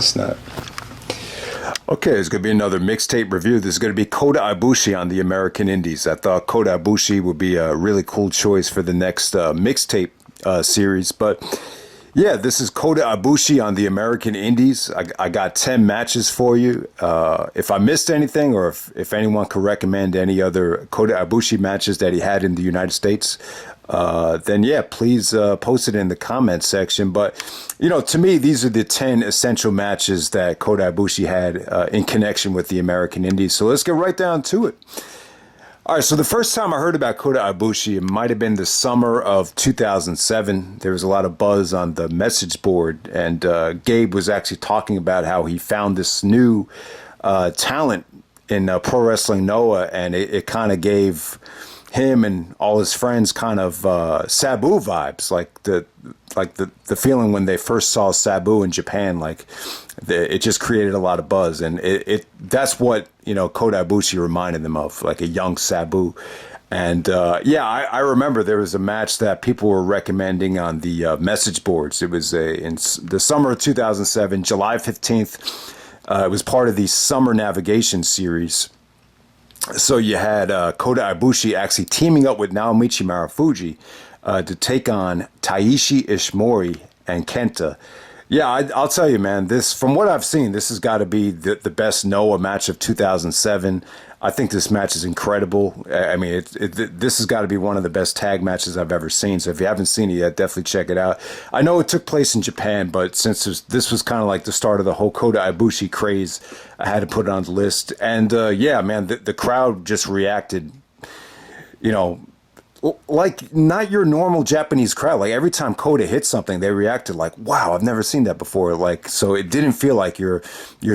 It's not. Okay, it's going to be another mixtape review. This is going to be Kota Ibushi on the American Indys. I thought Kota Ibushi would be a really cool choice for the next mixtape series. But yeah, this is Kota Ibushi on the American Indys. I got 10 matches for you. If I missed anything, or if anyone could recommend any other Kota Ibushi matches that he had in the United States, then yeah, please post it in the comment section. But, you know, to me, these are the 10 essential matches that Kota Ibushi had in connection with the American Indys. So let's get right down to it. All right, so the first time I heard about Kota Ibushi, it might have been the summer of 2007. There was a lot of buzz on the message board, and Gabe was actually talking about how he found this new talent in Pro Wrestling Noah, and it kind of gave him and all his friends kind of Sabu vibes, like the feeling when they first saw Sabu in Japan. Like it just created a lot of buzz, and that's what, you know, Kota Ibushi reminded them of, like a young Sabu. And yeah, I remember there was a match that people were recommending on the message boards. It was in the summer of 2007, July 15th. It was part of the Summer Navigation series. So you had Kota Ibushi actually teaming up with Naomichi Marufuji to take on Taiji, Ishmori, and KENTA. Yeah, I'll tell you, man, this, from what I've seen, this has got to be the best Noah match of 2007. I think this match is incredible. I mean, this has got to be one of the best tag matches I've ever seen. So if you haven't seen it yet, definitely check it out. I know it took place in Japan, but since this was kind of like the start of the whole Kota Ibushi craze, I had to put it on the list. And yeah, man, the crowd just reacted, you know, like not your normal Japanese crowd. Like every time Kota hit something, they reacted like, wow, I've never seen that before. Like, so it didn't feel like your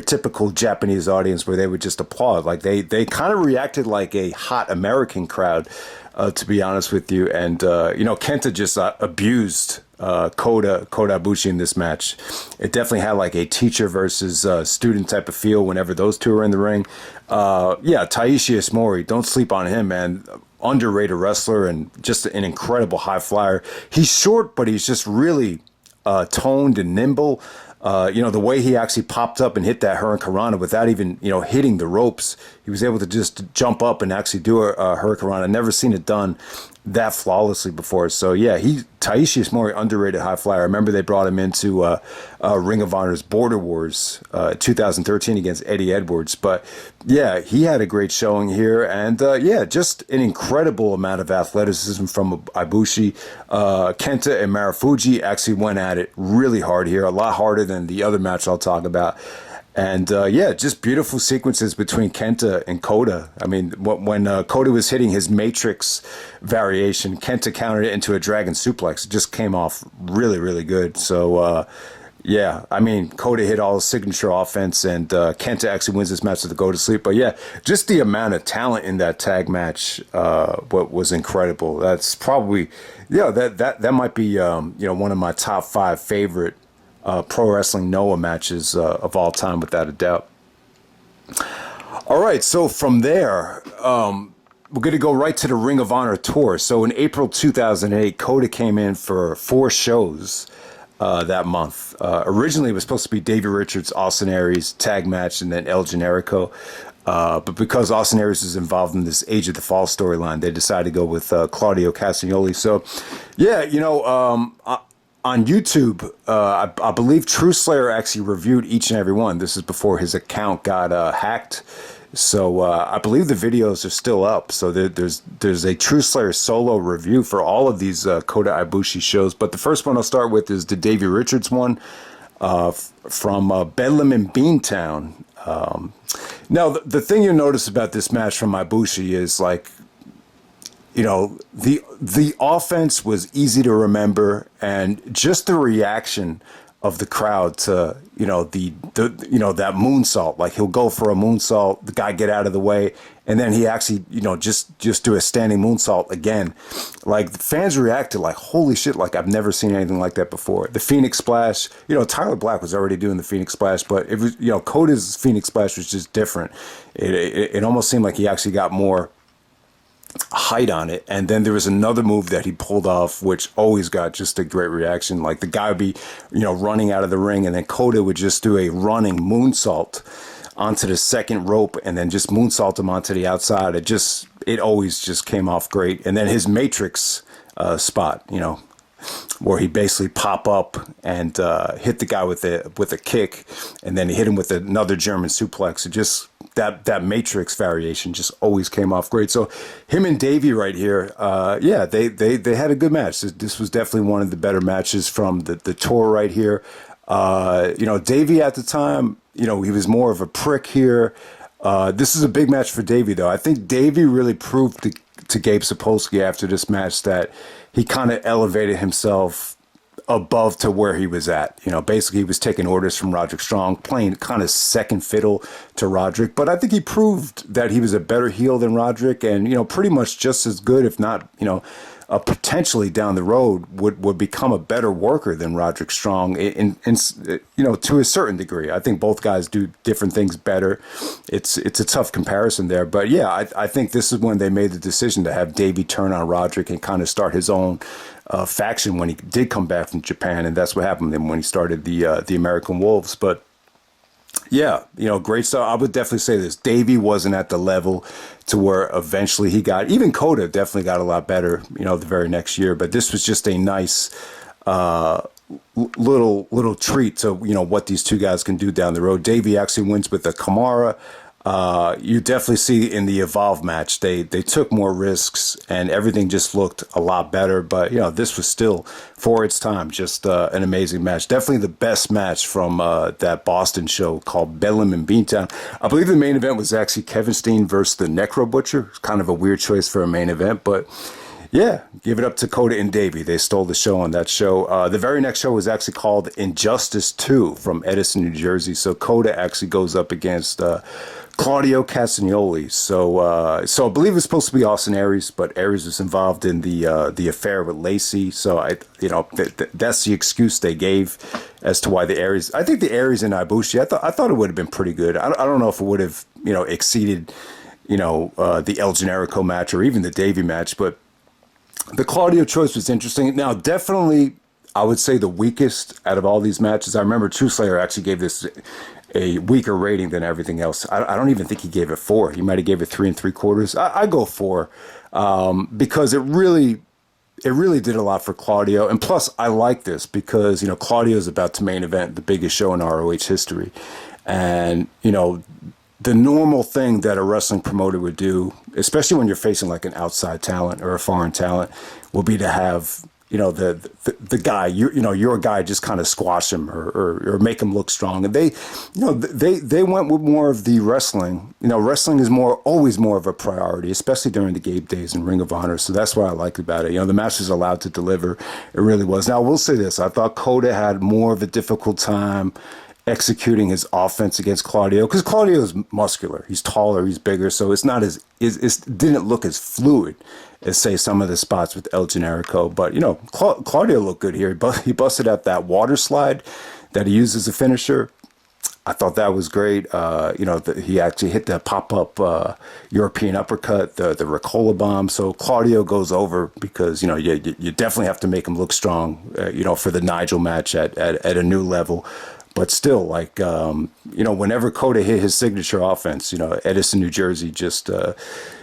typical Japanese audience where they would just applaud. Like they kind of reacted like a hot American crowd, to be honest with you. And, you know, KENTA just abused Kota Ibushi in this match. It definitely had like a teacher versus student type of feel whenever those two were in the ring. Yeah, Taiji Ishimori, don't sleep on him, man. Underrated wrestler and just an incredible high flyer. He's short, but he's just really toned and nimble. You know, the way he actually popped up and hit that Hurricanrana without even, you know, hitting the ropes. He was able to just jump up and actually do a Hurricanrana. I've never seen it done that flawlessly before. So yeah, Taiji is more underrated high flyer. I remember they brought him into Ring of Honor's Border Wars 2013 against Eddie Edwards. But yeah, he had a great showing here, and yeah, just an incredible amount of athleticism from Ibushi. KENTA and Marufuji actually went at it really hard here, a lot harder than the other match I'll talk about. And yeah, just beautiful sequences between KENTA and Kota. I mean, when Kota was hitting his Matrix variation, KENTA countered it into a Dragon Suplex. It just came off really, really good. So yeah, I mean, Kota hit all his signature offense, and KENTA actually wins this match to go to sleep. But yeah, just the amount of talent in that tag match what was incredible. That's probably, yeah, that might be you know, one of my top 5 favorite Pro Wrestling Noah matches of all time, without a doubt. All right, so from there, we're going to go right to the Ring of Honor tour. So in April 2008, Kota came in for 4 shows that month. Originally, it was supposed to be Davey Richards, Austin Aries tag match, and then El Generico. But because Austin Aries is involved in this Age of the Fall storyline, they decided to go with Claudio Castagnoli. So, yeah, you know, on YouTube, I believe True Slayer actually reviewed each and every one. This is before his account got hacked. So I believe the videos are still up. So there's a True Slayer solo review for all of these Kota Ibushi shows. But the first one I'll start with is the Davey Richards one from Bedlam in Beantown. Now, the thing you'll notice about this match from Ibushi is, like, you know, the offense was easy to remember, and just the reaction of the crowd to, you know, the you know, that moonsault. Like, he'll go for a moonsault, the guy get out of the way, and then he actually, you know, just do a standing moonsault again. Like, the fans reacted like, holy shit, like, I've never seen anything like that before. The Phoenix Splash, you know, Tyler Black was already doing the Phoenix Splash, but it was, you know, Kota's Phoenix Splash was just different. It almost seemed like he actually got more height on it. And then there was another move that he pulled off, which always got just a great reaction. Like the guy would be, running out of the ring, and then Kota would just do a running moonsault onto the second rope and then just moonsault him onto the outside. It always just came off great. And then his Matrix spot, where he basically pop up and hit the guy with a kick, and then he hit him with another German suplex. It just that Matrix variation just always came off great. So him and Davey right here, they had a good match. This was definitely one of the better matches from the tour right here. Davey at the time, he was more of a prick here. This is a big match for Davey, though. I think Davey really proved to Gabe Sapolsky after this match that he kind of elevated himself above to where he was at. Basically he was taking orders from Roderick Strong, playing kind of second fiddle to Roderick. But I think he proved that he was a better heel than Roderick, and, pretty much just as good, if not, potentially down the road would become a better worker than Roderick Strong in to a certain degree. I think both guys do different things better. It's a tough comparison there, but yeah, I think this is when they made the decision to have Davey turn on Roderick and kind of start his own faction when he did come back from Japan, and that's what happened to him when he started the American Wolves. But yeah, great stuff. I would definitely say this. Davey wasn't at the level to where eventually he got. Even Kota definitely got a lot better, the very next year. But this was just a nice little treat to, what these two guys can do down the road. Davey actually wins with the Kimura. You definitely see in the Evolve match, they took more risks and everything just looked a lot better. But, this was still, for its time, just an amazing match. Definitely the best match from that Boston show called Bedlam in Beantown. I believe the main event was actually Kevin Steen versus the Necro Butcher. Kind of a weird choice for a main event, but yeah, give it up to Kota and Davey. They stole the show on that show. The very next show was actually called Injustice 2 from Edison, New Jersey. So Kota actually goes up against Claudio Castagnoli. So I believe it's supposed to be Austin Aries, but Aries was involved in the affair with Lacey. So that's the excuse they gave as to why the Aries. I think the Aries and Ibushi. I thought it would have been pretty good. I don't know if it would have exceeded the El Generico match or even the Davey match, but the Claudio choice was interesting. Now, definitely, I would say the weakest out of all these matches. I remember True Slayer actually gave this a weaker rating than everything else. I don't even think he gave it 4. He might have gave it 3 3/4. I go 4 because it really did a lot for Claudio. And plus, I like this because, Claudio is about to main event the biggest show in ROH history. And, the normal thing that a wrestling promoter would do, especially when you're facing like an outside talent or a foreign talent, will be to have, the guy, your guy just kind of squash him or make him look strong. And they went with more of the wrestling. Wrestling is always more of a priority, especially during the Gabe days in Ring of Honor. So that's what I liked about it. The match was allowed to deliver. It really was. Now, I will say this. I thought Kota had more of a difficult time executing his offense against Claudio, because Claudio is muscular, he's taller, he's bigger, so it's not it didn't look as fluid as say some of the spots with El Generico. But Claudio looked good here. He busted out that water slide that he used as a finisher. I thought that was great. He actually hit the pop-up European uppercut, the Ricola bomb. So Claudio goes over because, you definitely have to make him look strong, for the Nigel match at a new level. But still, whenever Kota hit his signature offense, Edison, New Jersey, just,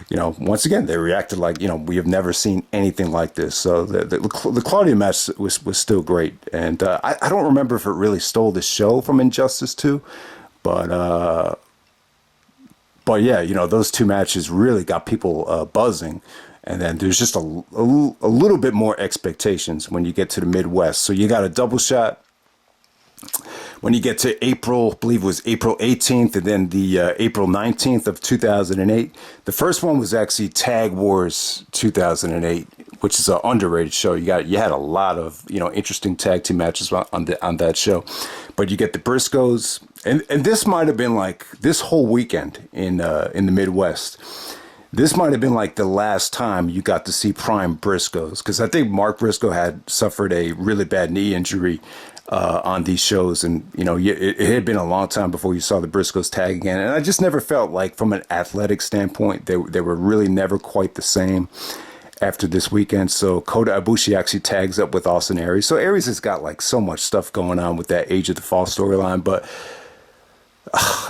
once again, they reacted like, we have never seen anything like this. So the Claudio match was still great. And I don't remember if it really stole the show from Injustice 2, but yeah, those two matches really got people buzzing. And then there's just a little bit more expectations when you get to the Midwest. So you got a double shot. When you get to April, I believe it was April 18th, and then the April 19th of 2008. The first one was actually Tag Wars 2008, which is an underrated show. You had a lot of interesting tag team matches on that show. But you get the Briscoes, and this might have been like this whole weekend in the Midwest. This might have been like the last time you got to see prime Briscoes, because I think Mark Briscoe had suffered a really bad knee injury on these shows. And, it had been a long time before you saw the Briscoes tag again. And I just never felt like, from an athletic standpoint, they were really never quite the same after this weekend. So Kota Ibushi actually tags up with Austin Aries. So Aries has got like so much stuff going on with that Age of the Fall storyline. But,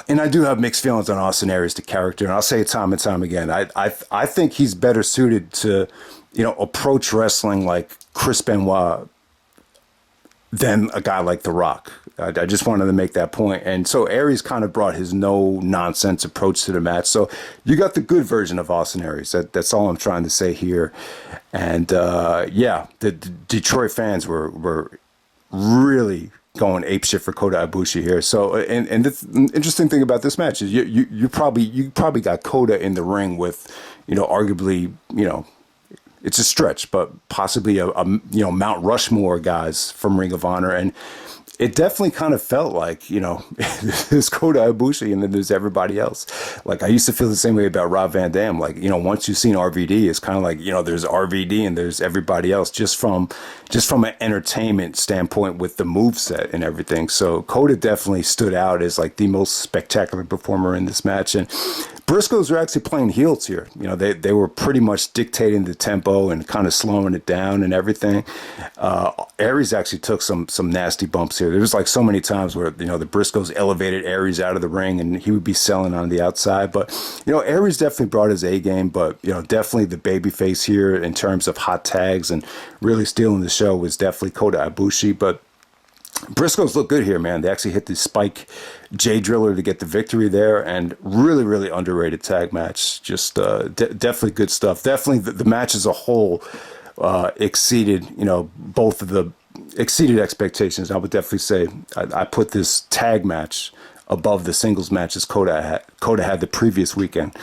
and I do have mixed feelings on Austin Aries, the character. And I'll say it time and time again. I think he's better suited to, approach wrestling like Chris Benoit than a guy like The Rock. I just wanted to make that point. And so Aries kind of brought his no-nonsense approach to the match. So you got the good version of Austin Aries. That's all I'm trying to say here. And, the Detroit fans were really going apeshit for Kota Ibushi here. So, and the interesting thing about this match is you probably got Kota in the ring with, arguably, it's a stretch, but possibly a Mount Rushmore guys from Ring of Honor. And it definitely kind of felt like, there's Kota Ibushi and then there's everybody else. Like, I used to feel the same way about Rob Van Dam. Like, once you've seen RVD, it's kind of like, there's RVD and there's everybody else just from an entertainment standpoint with the moveset and everything. So Kota definitely stood out as like the most spectacular performer in this match. And Briscoes were actually playing heels here. They were pretty much dictating the tempo and kind of slowing it down and everything. Aries actually took some nasty bumps here. There was like so many times where, the Briscoes elevated Aries out of the ring and he would be selling on the outside. But, Aries definitely brought his A game, but, definitely the babyface here in terms of hot tags and really stealing the show was definitely Kota Ibushi. But Briscoes look good here, man. They actually hit the Spike J Driller to get the victory there, and really, really underrated tag match. Just definitely good stuff. Definitely the match as a whole exceeded, both of the exceeded expectations. I would definitely say I put this tag match above the singles matches Kota had the previous weekend.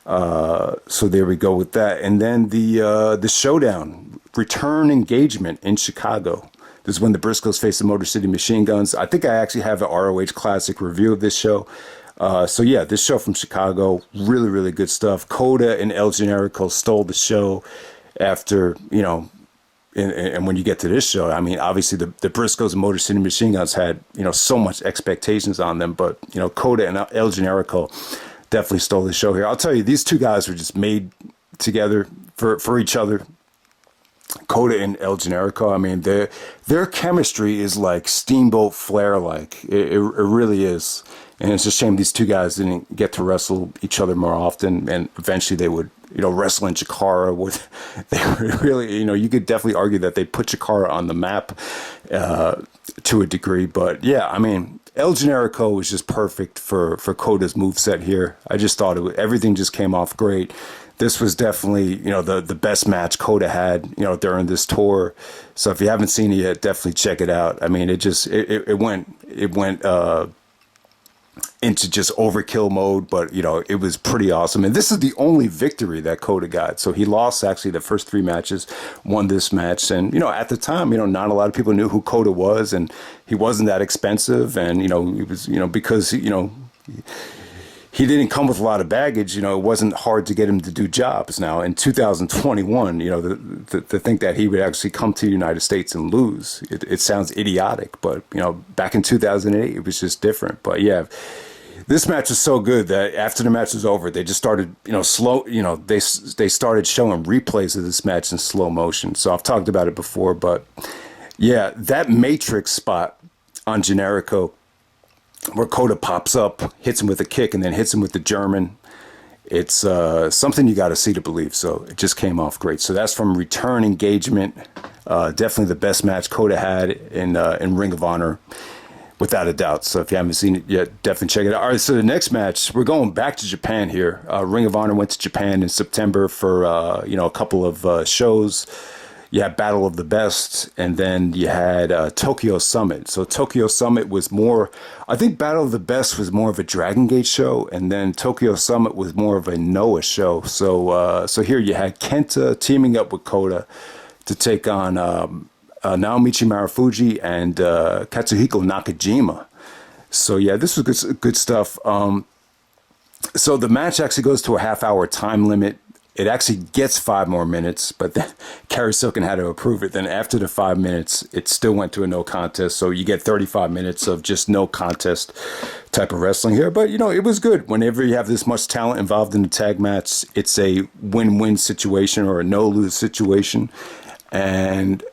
So there we go with that. And then the Showdown Return engagement in Chicago. This is when the Briscoes face the Motor City Machine Guns. I think I actually have an ROH Classic review of this show. This show from Chicago, really, really good stuff. Kota and El Generico stole the show after, and when you get to this show, I mean, obviously the Briscoes and Motor City Machine Guns had, so much expectations on them. But, Kota and El Generico definitely stole the show here. I'll tell you, these two guys were just made together for each other. Kota and El Generico, I mean, their chemistry is like Steamboat Flair-like. It really is. And it's a shame these two guys didn't get to wrestle each other more often. And eventually they would, wrestle in CHIKARA. They were really, you could definitely argue that they put CHIKARA on the map to a degree. But yeah, I mean, El Generico was just perfect for Kota's moveset here. I just thought everything just came off great. This was definitely, the best match Kota had, during this tour. So if you haven't seen it yet, definitely check it out. I mean, it went into just overkill mode, but it was pretty awesome. And this is the only victory that Kota got. So he lost actually the first three matches, won this match. And, at the time, not a lot of people knew who Kota was, and he wasn't that expensive. And, he was, because, he didn't come with a lot of baggage. It wasn't hard to get him to do jobs. Now, in 2021, to think that he would actually come to the United States and lose, it sounds idiotic. But, back in 2008, it was just different. But, yeah, this match was so good that after the match was over, they just started, they started showing replays of this match in slow motion. So I've talked about it before. But, yeah, that Matrix spot on Generico, where Kota pops up, hits him with a kick, and then hits him with the German. It's something you got to see to believe. So it just came off great. So that's from Return Engagement. Definitely the best match Kota had in Ring of Honor, without a doubt. So if you haven't seen it yet, definitely check it out. All right, so the next match, we're going back to Japan here. Ring of Honor went to Japan in September for a couple of shows. You had Battle of the Best, and then you had Tokyo Summit. So Tokyo Summit was more, I think Battle of the Best was more of a Dragon Gate show, and then Tokyo Summit was more of a Noah show. So here you had Kenta teaming up with Kota to take on Naomichi Marufuji and Katsuhiko Nakajima. So yeah, this was good stuff. So the match actually goes to a half-hour time limit. it actually gets 5 more minutes, but then Kerry Silken had to approve it. Then after the 5 minutes, it still went to a no contest. So you get 35 minutes of just no contest type of wrestling here. But, you know, it was good. Whenever you have this much talent involved in a tag match, it's a win-win situation or a no-lose situation. And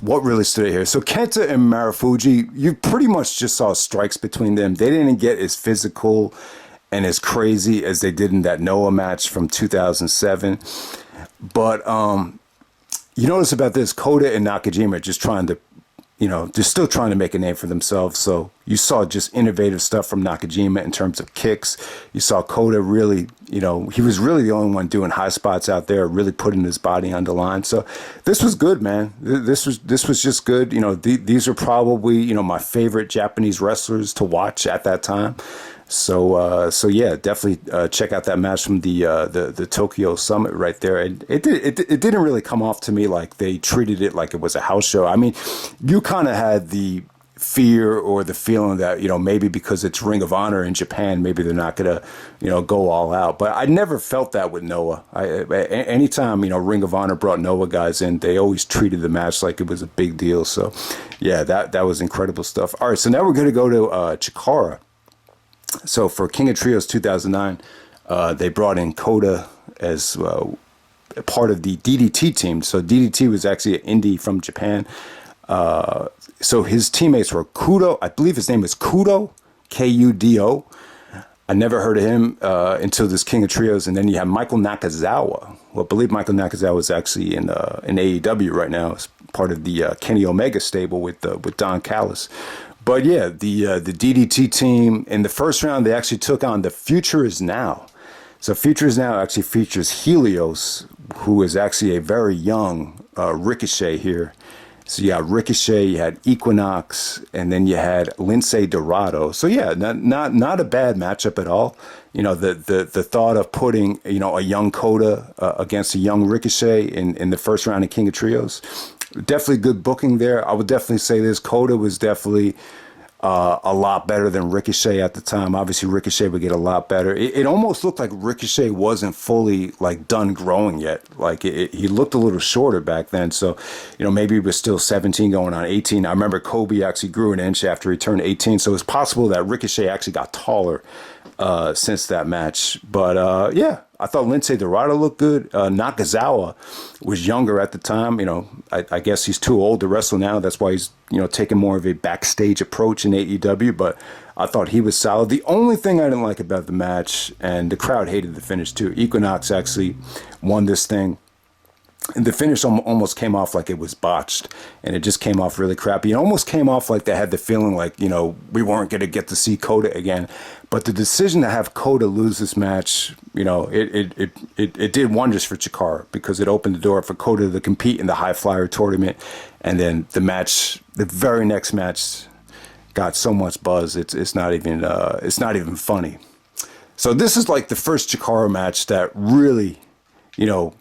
what really stood out here? So Kenta and Marufuji, you pretty much just saw strikes between them. They didn't get as physical and as crazy as they did in that Noah match from 2007. But you notice about this, Kota and Nakajima are just trying to, you know, they're still trying to make a name for themselves. So you saw just innovative stuff from Nakajima in terms of kicks. You saw Kota really, you know, he was really the only one doing high spots out there, really putting his body on the line. So this was good, man. This was just good. You know, these are probably, you know, my favorite Japanese wrestlers to watch at that time. So yeah, definitely check out that match from the Tokyo Summit right there. And it didn't really come off to me like they treated it like it was a house show. I mean, you kind of had the fear or the feeling that, you know, maybe because it's Ring of Honor in Japan, maybe they're not gonna, you know, go all out. But I never felt that with Noah. Anytime, you know, Ring of Honor brought Noah guys in, they always treated the match like it was a big deal. So yeah, that was incredible stuff. All right, so now we're gonna go to CHIKARA. So for King of Trios 2009, they brought in Kota as part of the DDT team. So DDT was actually an indie from Japan. So his teammates were KUDO. I believe his name is KUDO, KUDO. I never heard of him until this King of Trios. And then you have Michael Nakazawa. Well, I believe Michael Nakazawa is actually in AEW right now as part of the Kenny Omega stable with Don Callis. But yeah, the DDT team in the first round, they actually took on The Future Is Now. So Future Is Now actually features Helios, who is actually a very young Ricochet here. So you had Ricochet, you had Equinox, and then you had Lince Dorado. So yeah, not a bad matchup at all. You know, the thought of putting, you know, a young Kota against a young Ricochet in the first round of King of Trios. Definitely good booking there. I would definitely say this. Kota was definitely a lot better than Ricochet at the time. Obviously, Ricochet would get a lot better. It almost looked like Ricochet wasn't fully like done growing yet. Like he looked a little shorter back then. So, you know, maybe he was still 17 going on 18. I remember Kobe actually grew an inch after he turned 18. So it's possible that Ricochet actually got taller since that match. But yeah, I thought Lince Dorado looked good. Nakazawa was younger at the time. You know, I guess he's too old to wrestle now. That's why he's, you know, taking more of a backstage approach in AEW. But I thought he was solid. The only thing I didn't like about the match, and the crowd hated the finish too, Equinox actually won this thing. And the finish almost came off like it was botched, and it just came off really crappy. It almost came off like they had the feeling like, you know, we weren't going to get to see Kota again. But the decision to have Kota lose this match, you know, it did wonders for CHIKARA, because it opened the door for Kota to compete in the High Flyer tournament. And then the match, the very next match, got so much buzz. It's not even funny. So this is like the first CHIKARA match that really, you know,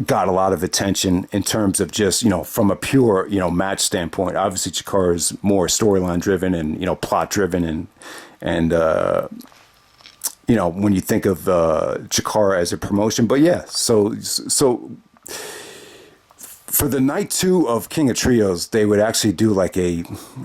got a lot of attention in terms of just, you know, from a pure, you know, match standpoint. Obviously, CHIKARA is more storyline driven and, you know, plot driven and you know, when you think of CHIKARA as a promotion. But yeah, so for the night 2 of King of Trios, they would actually do like a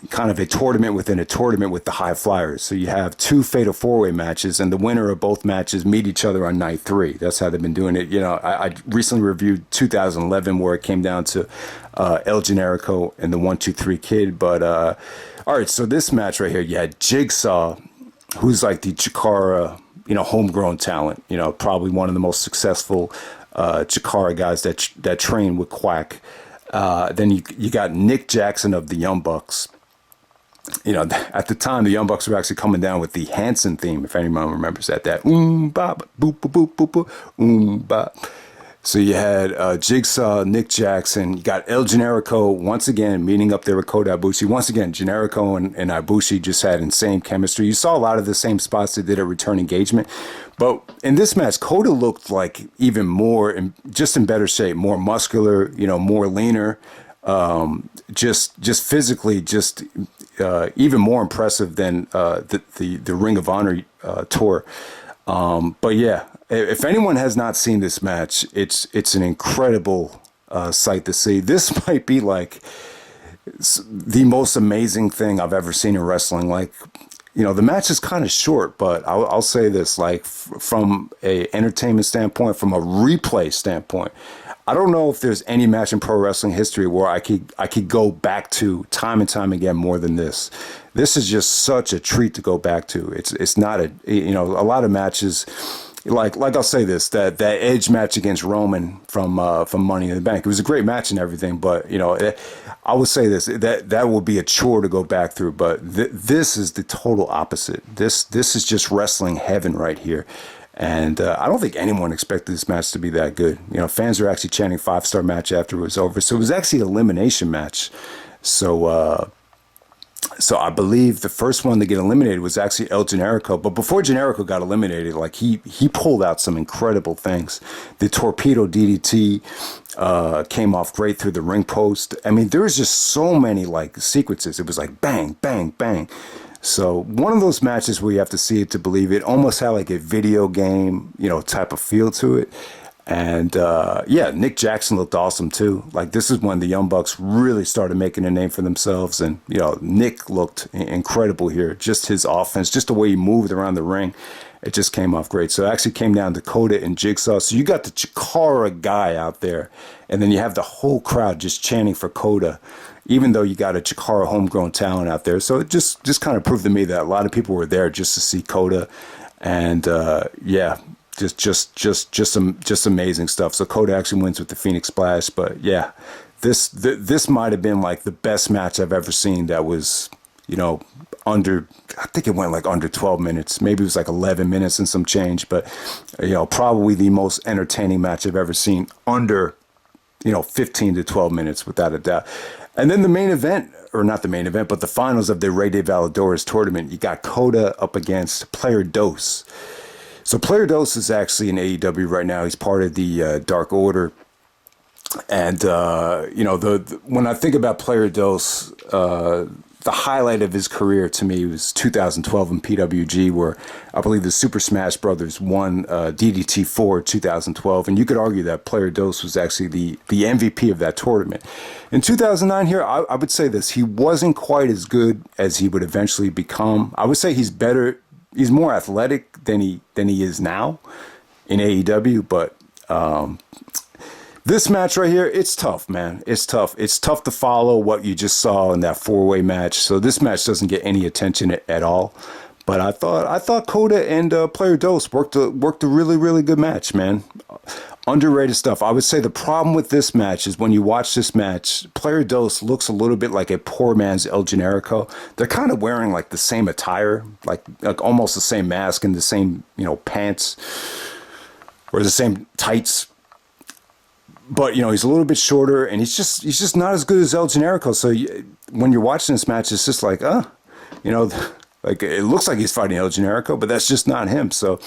kind of a tournament within a tournament with the High Flyers. So you have 2 Fatal 4-Way matches, and the winner of both matches meet each other on night 3. That's how they've been doing it. You know, I recently reviewed 2011 where it came down to El Generico and the 1-2-3 Kid. But all right, so this match right here, you had Jigsaw, who's like the CHIKARA, you know, homegrown talent. You know, probably one of the most successful CHIKARA guys that train with Quack. Then you got Nick Jackson of the Young Bucks. You know, at the time, the Young Bucks were actually coming down with the Hanson theme, if anyone remembers that. Bop, boop, boop, boop, boop, boop, bop. So you had Jigsaw, Nick Jackson. You got El Generico once again meeting up there with Kota Ibushi. Once again, Generico and Ibushi just had insane chemistry. You saw a lot of the same spots they did at Return Engagement. But in this match, Kota looked like even more, just in better shape, more muscular, you know, more leaner, just physically, just even more impressive than the Ring of Honor tour. But yeah, if anyone has not seen this match, it's an incredible sight to see. This might be like the most amazing thing I've ever seen in wrestling. Like, you know, the match is kind of short, but I'll say this, like, from a entertainment standpoint, from a replay standpoint, I don't know if there's any match in pro wrestling history where I could go back to time and time again more than this. This is just such a treat to go back to. It's not a, you know, a lot of matches, like I'll say this, that Edge match against Roman from Money in the Bank, it was a great match and everything, but, you know, I would say this, that will be a chore to go back through, but this is the total opposite. This is just wrestling heaven right here. And I don't think anyone expected this match to be that good. You know, fans are actually chanting 5-star match after it was over. So it was actually an elimination match. So I believe the first one to get eliminated was actually El Generico. But before Generico got eliminated, like, he pulled out some incredible things. The torpedo DDT came off great through the ring post. I mean, there was just so many, like, sequences. It was like bang, bang, bang. So one of those matches where you have to see it to believe it, almost had like a video game, you know, type of feel to it. And yeah, Nick Jackson looked awesome too. Like, this is when the Young Bucks really started making a name for themselves. And, you know, Nick looked incredible here. Just his offense, just the way he moved around the ring, it just came off great. So it actually came down to Kota and Jigsaw. So you got the Chikara guy out there, and then you have the whole crowd just chanting for Kota, even though you got a Chikara homegrown talent out there. So it just kind of proved to me that a lot of people were there just to see Kota. And yeah, just amazing stuff. So Kota actually wins with the Phoenix Splash. But yeah, this might have been like the best match I've ever seen that was, you know, under, I think it went like under 12 minutes. Maybe it was like 11 minutes and some change. But, you know, probably the most entertaining match I've ever seen under, you know, 15 to 12 minutes, without a doubt. And then the main event, or not the main event, but the finals of the Rey de Valladores tournament, you got Kota up against Player Dos. So Player Dos is actually in AEW right now. He's part of the Dark Order. And, you know, when I think about Player Dos, the highlight of his career to me was 2012 in PWG, where I believe the Super Smash Brothers won DDT 4 2012. And you could argue that Player Dos was actually the MVP of that tournament. In 2009 here, I would say this. He wasn't quite as good as he would eventually become. I would say he's better. He's more athletic than he is now in AEW. But this match right here, it's tough, man. It's tough. It's tough to follow what you just saw in that 4-way match. So this match doesn't get any attention at all. But I thought Kota and Player Dos worked a really, really good match, man. Underrated stuff. I would say the problem with this match is when you watch this match, Player Dos looks a little bit like a poor man's El Generico. They're kind of wearing like the same attire, like almost the same mask and the same, you know, pants or the same tights. But, you know, he's a little bit shorter, and he's just not as good as El Generico. So when you're watching this match, it's just like, you know, like it looks like he's fighting El Generico, but that's just not him. So,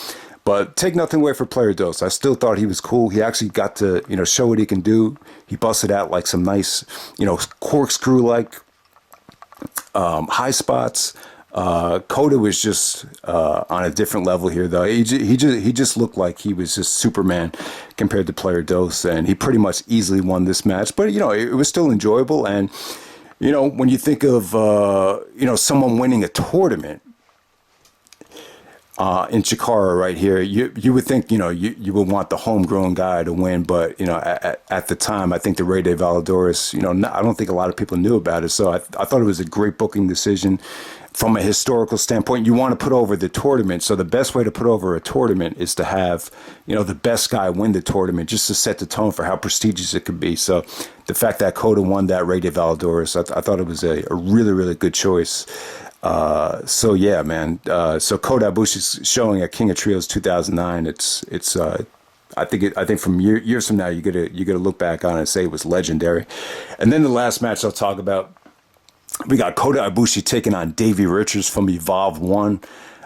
but take nothing away for Player Dos. I still thought he was cool. He actually got to, you know, show what he can do. He busted out like some nice, you know, corkscrew-like high spots. Kota was just on a different level here, though. He just looked like he was just Superman compared to Player Dos, and he pretty much easily won this match. But, you know, it was still enjoyable. And, you know, when you think of, you know, someone winning a tournament in CHIKARA right here, you would think, you know, you would want the homegrown guy to win. But, you know, at the time, I think the Rey de Valladores, you know, I don't think a lot of people knew about it. So I thought it was a great booking decision. From a historical standpoint, you want to put over the tournament. So the best way to put over a tournament is to have, you know, the best guy win the tournament, just to set the tone for how prestigious it could be. So the fact that Kota won that Rey de Valladores, I thought it was a really, really good choice. So yeah, man. So Kota Ibushi's showing at King of Trios 2009. It's I think from years from now, you gotta look back on it and say it was legendary. And then the last match I'll talk about, we got Kota Ibushi taking on Davey Richards from Evolve 1.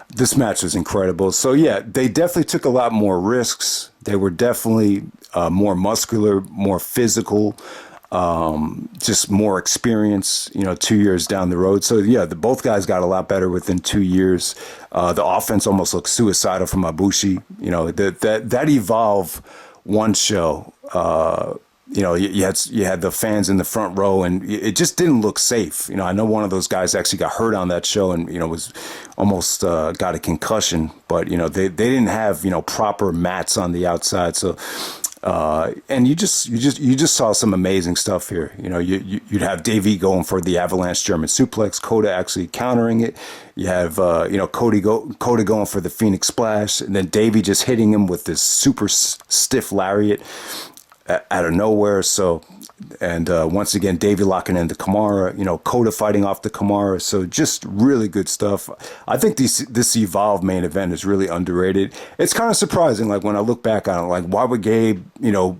This match was incredible. So, yeah, they definitely took a lot more risks. They were definitely more muscular, more physical. just more experience, 2 years down the road. So yeah, both guys got a lot better within 2 years. The offense almost looked suicidal from Ibushi. That Evolve one show, you had the fans in the front row, and it just didn't look safe. I know one of those guys actually got hurt on that show, and was almost got a concussion. But they didn't have proper mats on the outside, so. And you just saw some amazing stuff here. You'd have Davey going for the avalanche German suplex, Kota actually countering it. You have Kota going for the Phoenix Splash, and then Davey just hitting him with this super stiff lariat out of nowhere. So, and once again, Davey locking in the Kimura, Kota fighting off the Kimura. So just really good stuff. I think this Evolve main event is really underrated. It's kind of surprising, like when I look back on it, like why would Gabe,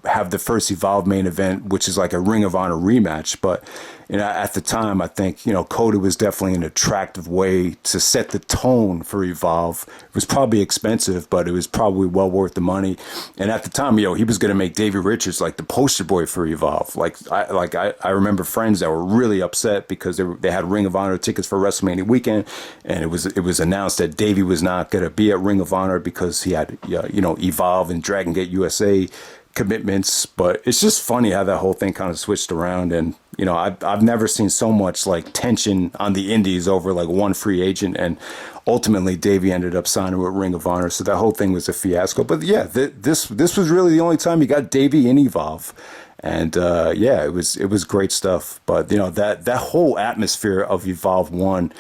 have the first Evolve main event, which is like a Ring of Honor rematch? But at the time, I think, Kota was definitely an attractive way to set the tone for Evolve. It was probably expensive, but it was probably well worth the money. And at the time, he was going to make Davey Richards like the poster boy for Evolve. I remember friends that were really upset because they had Ring of Honor tickets for WrestleMania weekend, and it was announced that Davey was not going to be at Ring of Honor because he had Evolve and Dragon Gate USA commitments. But it's just funny how that whole thing kind of switched around, and I've never seen so much like tension on the indies over like one free agent, and ultimately Davey ended up signing with Ring of Honor, so that whole thing was a fiasco. But yeah, this was really the only time you got Davey in Evolve, and it was great stuff. But that whole atmosphere of Evolve 1,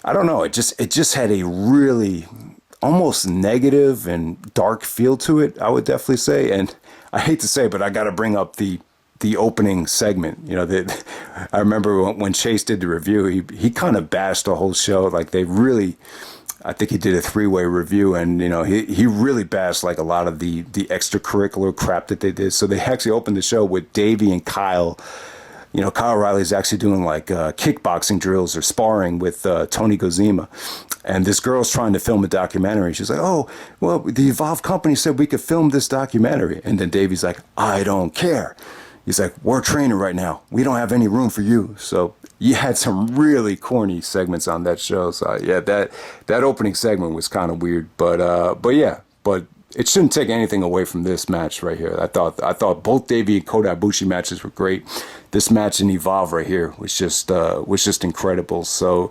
I don't know, it just had a really almost negative and dark feel to it, I would definitely say. And I hate to say it, but I got to bring up the opening segment. I remember when Chase did the review, he kind of bashed the whole show. Like I think he did a 3-way review, and he really bashed like a lot of the extracurricular crap that they did. So they actually opened the show with Davey and Kyle. Kyle Riley's actually doing like kickboxing drills or sparring with Tony Gozima. And this girl's trying to film a documentary. She's like, oh, well, the Evolve company said we could film this documentary. And then Davey's like, I don't care. He's like, we're training right now. We don't have any room for you. So you had some really corny segments on that show. So yeah, that opening segment was kind of weird. But it shouldn't take anything away from this match right here. I thought both Davey and Kota Ibushi matches were great. This match in Evolve right here was just incredible. So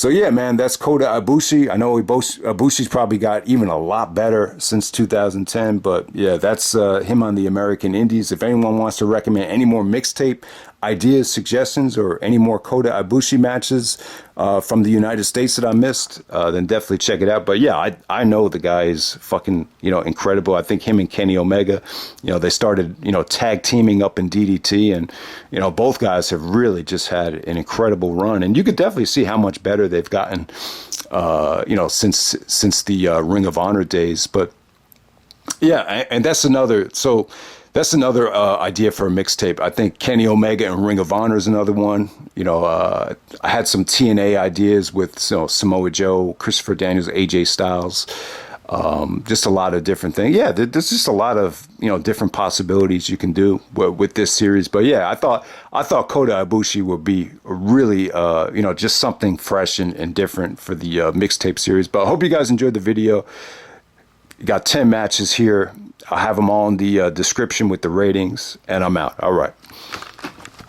yeah, man, that's Kota Ibushi. I know Ibushi's probably got even a lot better since 2010, but yeah, that's him on the American Indys. If anyone wants to recommend any more mixtape ideas, suggestions, or any more Kota Ibushi matches from the United States that I missed, then definitely check it out. But yeah, I know the guy is fucking, incredible. I think him and Kenny Omega, they started, tag teaming up in DDT, and, both guys have really just had an incredible run. And you could definitely see how much better they've gotten, since the Ring of Honor days. But yeah, and that's another idea for a mixtape. I think Kenny Omega and Ring of Honor is another one. I had some TNA ideas with Samoa Joe, Christopher Daniels, AJ Styles, just a lot of different things. Yeah, there's just a lot of different possibilities you can do with this series. But yeah, I thought Kota Ibushi would be really just something fresh and different for the mixtape series. But I hope you guys enjoyed the video. You got 10 matches here. I'll have them all in the description with the ratings, and I'm out. All right.